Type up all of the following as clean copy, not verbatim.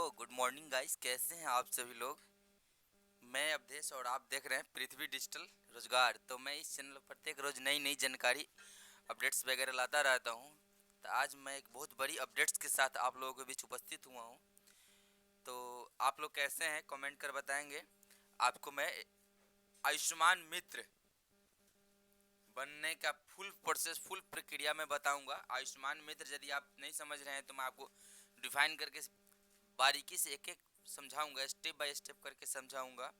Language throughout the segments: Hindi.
गुड मॉर्निंग गाइस, कैसे हैं आप सभी लोग। मैं अवधेश और आप देख रहे हैं पृथ्वी डिजिटल रोजगार। तो मैं इस चैनल पर प्रत्येक रोज नई नई जानकारी अपडेट्स वगैरह लाता रहता हूं। तो आज मैं एक बहुत बड़ी अपडेट्स के साथ आप लोगों के बीच उपस्थित हुआ हूं। तो आप लोग कैसे हैं, कमेंट कर बताएंगे। आपको मैं आयुष्मान मित्र बनने का फुल प्रोसेस, फुल प्रक्रिया में बताऊंगा। आयुष्मान मित्र यदि आप नहीं समझ रहे हैं तो मैं आपको डिफाइन करके बारीकी से एक एक समझाऊंगा, स्टेप बाय स्टेप करके समझाऊंगा।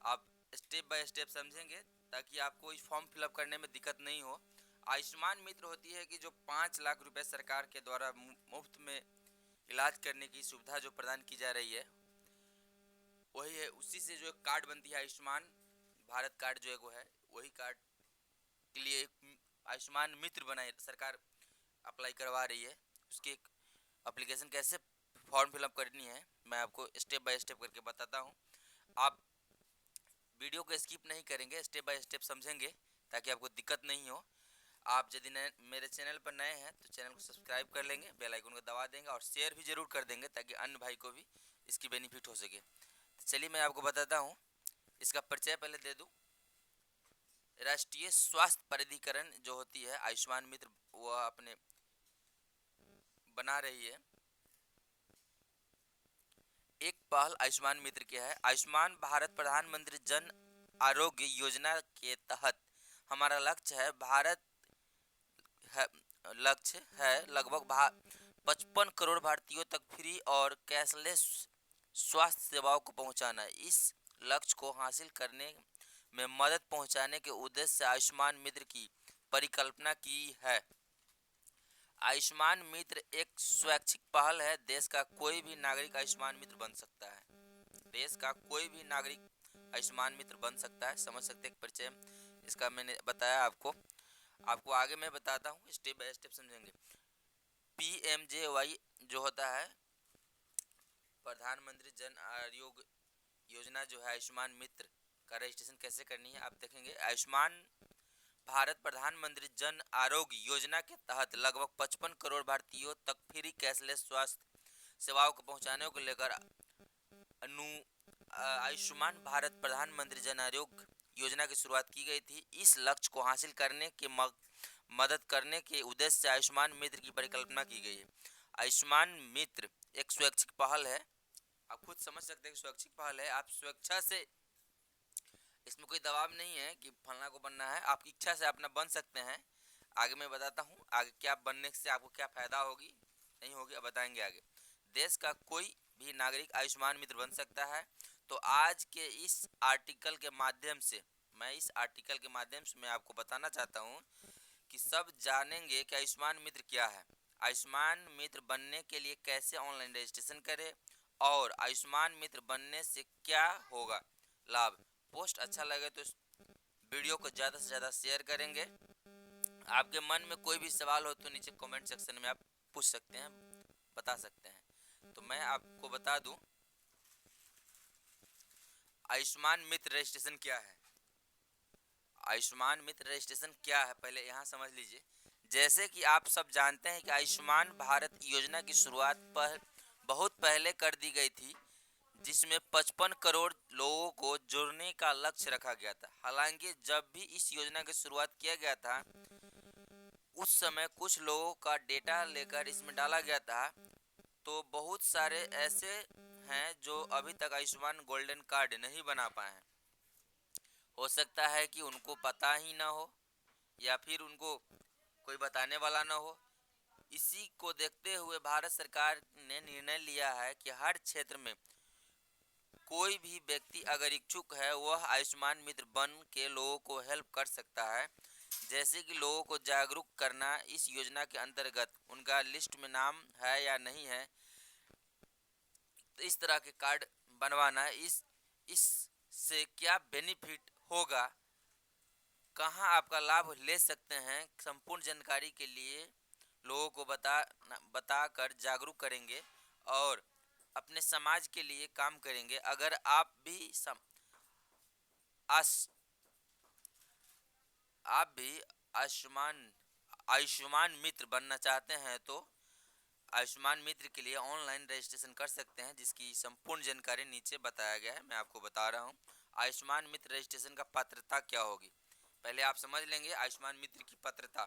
आप स्टेप बाय स्टेप समझेंगे ताकि आपको इस फॉर्म फिलअप करने में दिक्कत नहीं हो। आयुष्मान मित्र होती है कि जो 5 लाख रुपए सरकार के द्वारा मुफ्त में इलाज करने की सुविधा जो प्रदान की जा रही है, वही है। उसी से जो एक कार्ड बनती है आयुष्मान भारत कार्ड, जो एक वो है, वही कार्ड के लिए एक आयुष्मान मित्र बनाए सरकार अप्लाई करवा रही है। उसकी एक एप्लीकेशन कैसे फॉर्म फिलअप करनी है मैं आपको स्टेप बाय स्टेप करके बताता हूँ। आप वीडियो को स्किप नहीं करेंगे, स्टेप बाय स्टेप समझेंगे ताकि आपको दिक्कत नहीं हो। आप यदि मेरे चैनल पर नए हैं तो चैनल को सब्सक्राइब कर लेंगे, बेल आइकन को दबा देंगे और शेयर भी जरूर कर देंगे ताकि अन्य भाई को भी इसकी बेनिफिट हो सके। तो चलिए मैं आपको बताता हूँ। इसका परिचय पहले दे दूँ। राष्ट्रीय स्वास्थ्य प्राधिकरण जो होती है आयुष्मान मित्र, वह अपने बना रही है। एक पहल आयुष्मान मित्र की है। आयुष्मान भारत प्रधानमंत्री जन आरोग्य योजना के तहत हमारा लक्ष्य है है लक्ष्य है लगभग 55 करोड़ भारतीयों तक फ्री और कैशलेस स्वास्थ्य सेवाओं को पहुंचाना। इस लक्ष्य को हासिल करने में मदद पहुंचाने के उद्देश्य से आयुष्मान मित्र की परिकल्पना की है। आयुष्मान मित्र एक स्वैच्छिक पहल है। देश का कोई भी नागरिक आयुष्मान मित्र बन सकता है। देश का कोई भी नागरिक आयुष्मान मित्र बन सकता है। समझ सकते हैं परिचय इसका मैंने बताया आपको। आपको आगे मैं बताता हूँ, स्टेप बाय स्टेप समझेंगे। PMJY जो होता है प्रधानमंत्री जन आरोग्य योजना, जो है आयुष्मान मित्र का रजिस्ट्रेशन कैसे करनी है आप देखेंगे। आयुष्मान भारत प्रधानमंत्री जन आरोग्य योजना के तहत लगभग 55 करोड़ भारतीयों तक फ्री कैशलेस स्वास्थ्य सेवाओं को पहुंचाने को लेकर अनु आयुष्मान भारत प्रधानमंत्री जन आरोग्य योजना की शुरुआत की गई थी। इस लक्ष्य को हासिल करने के मदद करने के उद्देश्य से आयुष्मान मित्र की परिकल्पना की गई है। आयुष्मान मित्र एक स्वैच्छिक पहल है। आप खुद समझ सकते हैं कि स्वैच्छिक पहल है। आप स्वेच्छा से, इसमें कोई दबाव नहीं है कि फलना को बनना है, आपकी इच्छा से अपना बन सकते हैं। आगे मैं बताता हूँ आगे क्या बनने से आपको क्या फायदा होगी नहीं होगी, अब बताएंगे आगे। देश का कोई भी नागरिक आयुष्मान मित्र बन सकता है। तो आज के इस आर्टिकल के माध्यम से मैं आपको बताना चाहता हूँ कि सब जानेंगे कि आयुष्मान मित्र क्या है, आयुष्मान मित्र बनने के लिए कैसे ऑनलाइन रजिस्ट्रेशन करें और आयुष्मान मित्र बनने से क्या होगा लाभ। पोस्ट अच्छा लगे तो इस वीडियो को ज़्यादा से ज़्यादा शेयर करेंगे। आपके मन में कोई भी सवाल हो तो नीचे कमेंट सेक्शन में आप पूछ सकते हैं, बता सकते हैं। तो मैं आपको बता दूं आयुष्मान मित्र रजिस्ट्रेशन क्या है। आयुष्मान मित्र रजिस्ट्रेशन क्या है पहले यहाँ समझ लीजिए। जैसे कि आप सब जानते हैं कि आयुष्मान भारत योजना की शुरुआत पर बहुत पहले कर दी गई थी, जिसमें 55 करोड़ लोगों को जोड़ने का लक्ष्य रखा गया था। हालांकि जब भी इस योजना की शुरुआत किया गया था उस समय कुछ लोगों का डेटा लेकर इसमें डाला गया था। तो बहुत सारे ऐसे हैं जो अभी तक आयुष्मान गोल्डन कार्ड नहीं बना पाए हैं। हो सकता है कि उनको पता ही ना हो या फिर उनको कोई बताने वाला ना हो। इसी को देखते हुए भारत सरकार ने निर्णय लिया है कि हर क्षेत्र में कोई भी व्यक्ति अगर इच्छुक है वह आयुष्मान मित्र बन के लोगों को हेल्प कर सकता है। जैसे कि लोगों को जागरूक करना, इस योजना के अंतर्गत उनका लिस्ट में नाम है या नहीं है, तो इस तरह के कार्ड बनवाना। इससे क्या बेनिफिट होगा, कहाँ आपका लाभ ले सकते हैं, संपूर्ण जानकारी के लिए लोगों को बताकर जागरूक करेंगे और अपने समाज के लिए काम करेंगे। अगर आप भी आस आप भी आयुष्मान आयुष्मान मित्र बनना चाहते हैं तो आयुष्मान मित्र के लिए ऑनलाइन रजिस्ट्रेशन कर सकते हैं, जिसकी संपूर्ण जानकारी नीचे बताया गया है, मैं आपको बता रहा हूँ। आयुष्मान मित्र रजिस्ट्रेशन का पात्रता क्या होगी, पहले आप समझ लेंगे। आयुष्मान मित्र की पात्रता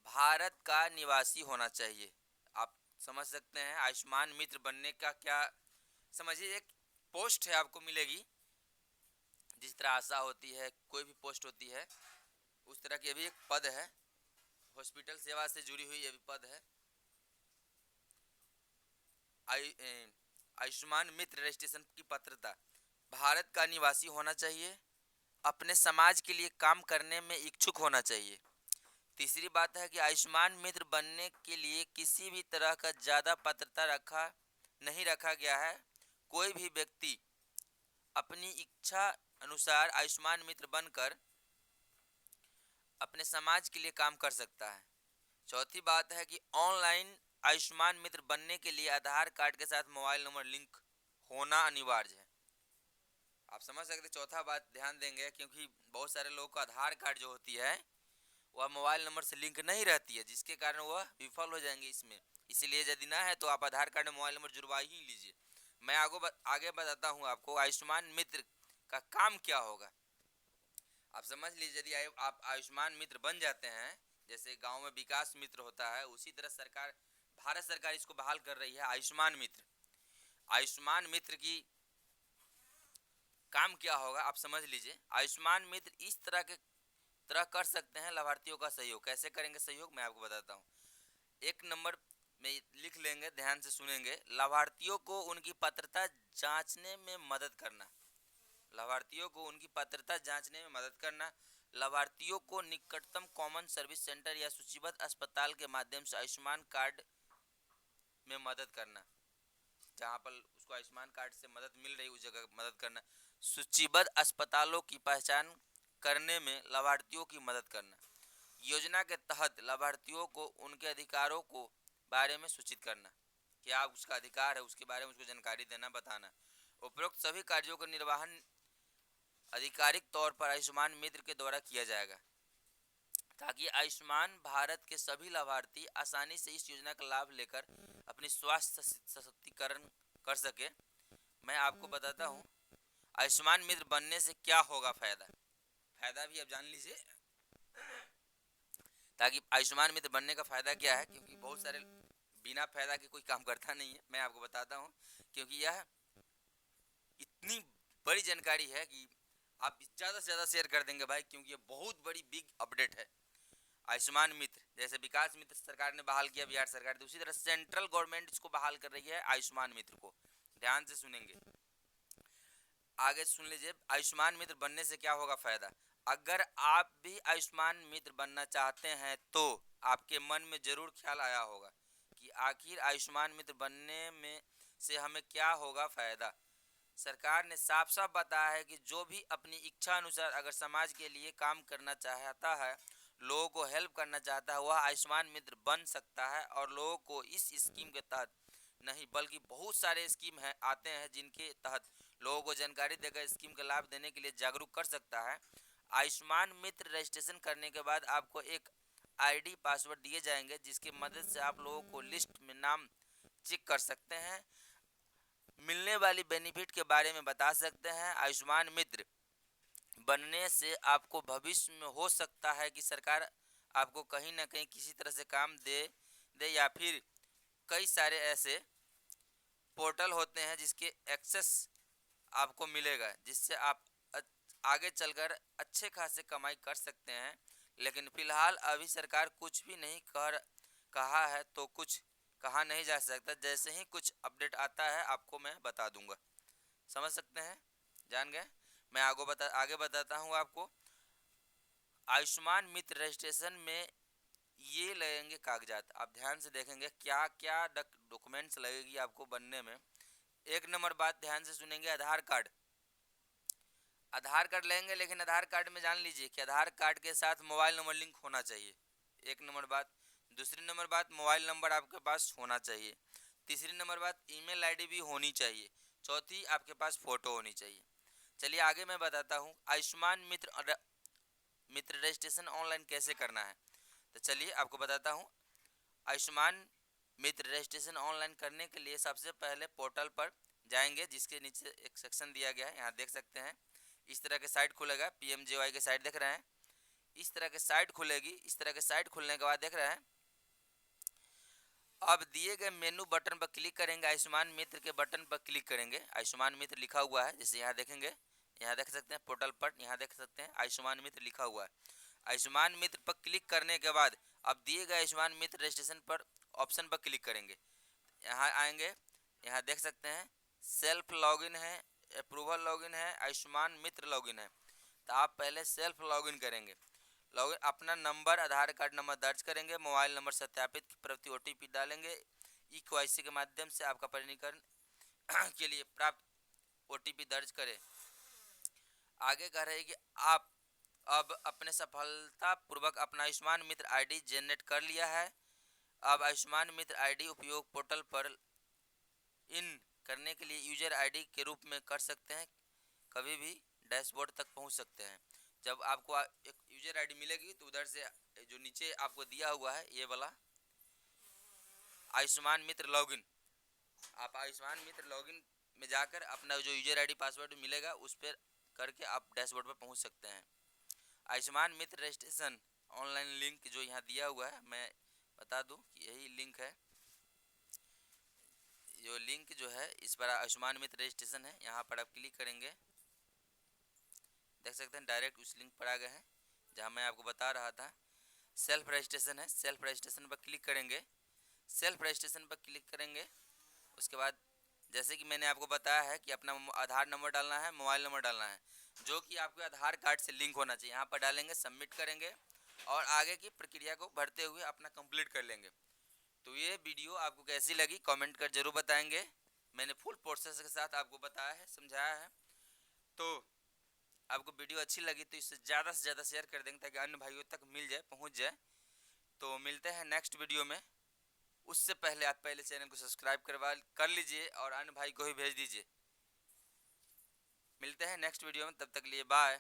भारत का निवासी होना चाहिए। आप समझ सकते हैं आयुष्मान मित्र बनने का क्या, समझिए एक पोस्ट है आपको मिलेगी, जिस तरह आशा होती है, कोई भी पोस्ट होती है, उस तरह की भी एक पद है, हॉस्पिटल सेवा से जुड़ी हुई ये भी पद है। आयुष्मान मित्र रजिस्ट्रेशन की पात्रता भारत का निवासी होना चाहिए, अपने समाज के लिए काम करने में इच्छुक होना चाहिए। तीसरी बात है कि आयुष्मान मित्र बनने के लिए किसी भी तरह का ज़्यादा पात्रता नहीं रखा गया है। कोई भी व्यक्ति अपनी इच्छा अनुसार आयुष्मान मित्र बनकर अपने समाज के लिए काम कर सकता है। चौथी बात है कि ऑनलाइन आयुष्मान मित्र बनने के लिए आधार कार्ड के साथ मोबाइल नंबर लिंक होना अनिवार्य है। आप समझ सकते, चौथा बात ध्यान देंगे, क्योंकि बहुत सारे लोगों को आधार कार्ड जो होती है वह मोबाइल नंबर से लिंक नहीं रहती है, जिसके कारण वह विफल हो जाएंगे इसमें। इसलिए यदि ना है तो आप आधार कार्ड में मोबाइल नंबर जुड़वा ही लीजिए। मैं आगे बताता हूँ आपको आयुष्मान मित्र का काम क्या होगा। आप समझ लीजिए, यदि आप आयुष्मान मित्र बन जाते हैं, जैसे गांव में विकास मित्र होता है, उसी तरह भारत सरकार इसको बहाल कर रही है आयुष्मान मित्र। आयुष्मान मित्र की काम क्या होगा आप समझ लीजिए। आयुष्मान मित्र इस तरह कर सकते हैं लाभार्थियों का सहयोग। कैसे करेंगे सहयोग, मैं आपको बताता हूँ। एक नंबर में लिख लेंगे, ध्यान से सुनेंगे। लाभार्थियों को उनकी पात्रता जांचने में मदद करना। लाभार्थियों को उनकी पात्रता जांचने में मदद करना। लाभार्थियों को निकटतम कॉमन सर्विस सेंटर या सूचीबद्ध अस्पताल के माध्यम से आयुष्मान कार्ड में मदद करना, जहां पर उसको आयुष्मान कार्ड से मदद मिल रही उस जगह मदद करना। सूचीबद्ध अस्पतालों की पहचान करने में लाभार्थियों की मदद करना। योजना के तहत लाभार्थियों को उनके अधिकारों को बारे में सूचित करना, क्या उसका अधिकार है उसके बारे में उसको जानकारी देना, बताना। उपरोक्त सभी कार्यों का निर्वहन आधिकारिक तौर पर आयुष्मान मित्र के द्वारा किया जाएगा, ताकि आयुष्मान भारत के सभी लाभार्थी आसानी से इस योजना का लाभ लेकर अपनी स्वास्थ्य सशक्तिकरण कर सके। मैं आपको बताता हूँ आयुष्मान मित्र बनने से क्या होगा फायदा भी आप जान लीजिए, ताकि आयुष्मान मित्र बनने का फायदा क्या है, क्योंकि बहुत सारे बिना फायदा के कोई काम करता नहीं है। मैं आपको बताता हूँ, क्योंकि यह इतनी बड़ी जानकारी है कि आप ज़्यादा से ज़्यादा शेयर कर देंगे भाई, क्योंकि ये बहुत बड़ी बिग अपडेट है। आयुष्मान मित्र जैसे विकास मित्र सरकार ने बहाल किया बिहार सरकार, तो उसी तरह सेंट्रल गवर्नमेंट इसको बहाल कर रही है आयुष्मान मित्र को। ध्यान से सुनेंगे, आगे सुन लीजिए। आयुष्मान मित्र बनने से क्या होगा फायदा। अगर आप भी आयुष्मान मित्र बनना चाहते हैं तो आपके मन में जरूर ख्याल आया होगा कि आखिर आयुष्मान मित्र बनने में से हमें क्या होगा फायदा। सरकार ने साफ साफ बताया है कि जो भी अपनी इच्छा अनुसार अगर समाज के लिए काम करना चाहता है, लोगों को हेल्प करना चाहता है, वह आयुष्मान मित्र बन सकता है। और लोगों को इस स्कीम के तहत नहीं बल्कि बहुत सारे स्कीम आते हैं जिनके तहत लोगों को जानकारी देकर स्कीम का लाभ देने के लिए जागरूक कर सकता है। आयुष्मान मित्र रजिस्ट्रेशन करने के बाद आपको एक आईडी पासवर्ड दिए जाएंगे, जिसकी मदद से आप लोगों को लिस्ट में नाम चेक कर सकते हैं, मिलने वाली बेनिफिट के बारे में बता सकते हैं। आयुष्मान मित्र बनने से आपको भविष्य में हो सकता है कि सरकार आपको कहीं ना कहीं किसी तरह से काम दे या फिर कई सारे ऐसे पोर्टल होते हैं जिसके एक्सेस आपको मिलेगा, जिससे आप आगे चलकर अच्छे खासे कमाई कर सकते हैं। लेकिन फिलहाल अभी सरकार कुछ भी नहीं कहा है, तो कुछ कहा नहीं जा सकता। जैसे ही कुछ अपडेट आता है आपको मैं बता दूंगा। समझ सकते हैं, जान गए। मैं आगे बताता हूँ आपको। आयुष्मान मित्र रजिस्ट्रेशन में ये लगेंगे कागजात, आप ध्यान से देखेंगे क्या क्या डॉक्यूमेंट्स लगेगी आपको बनने में। एक नंबर बात ध्यान से सुनेंगे, आधार कार्ड। आधार कार्ड लेंगे, लेकिन आधार कार्ड में जान लीजिए कि आधार कार्ड के साथ मोबाइल नंबर लिंक होना चाहिए, एक नंबर बात। दूसरी नंबर बात, मोबाइल नंबर आपके पास होना चाहिए। तीसरी नंबर बात, ईमेल आईडी भी होनी चाहिए। चौथी, आपके पास फोटो होनी चाहिए। चलिए आगे मैं बताता हूँ आयुष्मान मित्र रजिस्ट्रेशन ऑनलाइन कैसे करना है। तो चलिए आपको बताता हूँ। आयुष्मान मित्र रजिस्ट्रेशन ऑनलाइन करने के लिए सबसे पहले पोर्टल पर जाएंगे, जिसके नीचे एक सेक्शन दिया गया है, यहाँ देख सकते हैं। इस तरह के साइट खुलेगा, PMJY के साइट देख रहे हैं, इस तरह के साइट खुलेगी। इस तरह के साइट खुलने के बाद देख रहे हैं, अब दिए गए मेनू बटन पर क्लिक करेंगे, आयुष्मान मित्र के बटन पर क्लिक करेंगे। आयुष्मान मित्र लिखा हुआ है, जैसे यहाँ देखेंगे, यहाँ देख सकते हैं पोर्टल पर, यहाँ देख सकते हैं आयुष्मान मित्र लिखा हुआ है। आयुष्मान मित्र पर क्लिक करने के बाद अब दिए गए आयुष्मान मित्र रजिस्ट्रेशन पर ऑप्शन पर क्लिक करेंगे। यहाँ आएंगे, यहाँ देख सकते हैं सेल्फ लॉगिन है, अप्रूवल लॉगिन है, आयुष्मान मित्र लॉगिन है। तो आप पहले सेल्फ लॉगिन करेंगे। लॉगिन अपना नंबर, आधार कार्ड नंबर दर्ज करेंगे, मोबाइल नंबर सत्यापित प्रति OTP डालेंगे। EKYC के माध्यम से आपका पंजीकरण के लिए प्राप्त OTP दर्ज करें। आगे कह रहे हैं कि आप अब अपने सफलतापूर्वक अपना आयुष्मान मित्र ID जनरेट कर लिया है। अब आयुष्मान मित्र ID उपयोग पोर्टल पर इन करने के लिए यूजर ID के रूप में कर सकते हैं। कभी भी डैशबोर्ड तक पहुंच सकते हैं। जब आपको एक यूजर ID मिलेगी तो उधर से जो नीचे आपको दिया हुआ है ये वाला आयुष्मान मित्र लॉगिन, आप आयुष्मान मित्र लॉगिन में जाकर अपना जो यूजर ID पासवर्ड मिलेगा उस पर करके आप डैशबोर्ड पर पहुंच सकते हैं। आयुष्मान मित्र रजिस्ट्रेशन ऑनलाइन लिंक जो यहाँ दिया हुआ है, मैं बता दूं कि यही लिंक है। जो लिंक जो है इस पर आयुष्मान मित्र रजिस्ट्रेशन है, यहाँ पर आप क्लिक करेंगे, देख सकते हैं डायरेक्ट उस लिंक पर आ गए हैं जहाँ मैं आपको बता रहा था। सेल्फ रजिस्ट्रेशन है, सेल्फ रजिस्ट्रेशन पर क्लिक करेंगे। सेल्फ रजिस्ट्रेशन पर क्लिक करेंगे, उसके बाद जैसे कि मैंने आपको बताया है कि अपना आधार नंबर डालना है, मोबाइल नंबर डालना है, जो कि आपके आधार कार्ड से लिंक होना चाहिए। यहाँ पर डालेंगे, सबमिट करेंगे और आगे की प्रक्रिया को भरते हुए अपना कंप्लीट कर लेंगे। तो ये वीडियो आपको कैसी लगी कमेंट कर जरूर बताएंगे। मैंने फुल प्रोसेस के साथ आपको बताया है, समझाया है। तो आपको वीडियो अच्छी लगी तो इसे ज़्यादा से ज़्यादा शेयर कर देंगे ताकि अन्य भाइयों तक मिल जाए, पहुंच जाए। तो मिलते हैं नेक्स्ट वीडियो में। उससे पहले आप पहले चैनल को सब्सक्राइब कर लीजिए और अन्य भाई को भी भेज दीजिए। मिलते हैं नेक्स्ट वीडियो में, तब तक लिए बाय।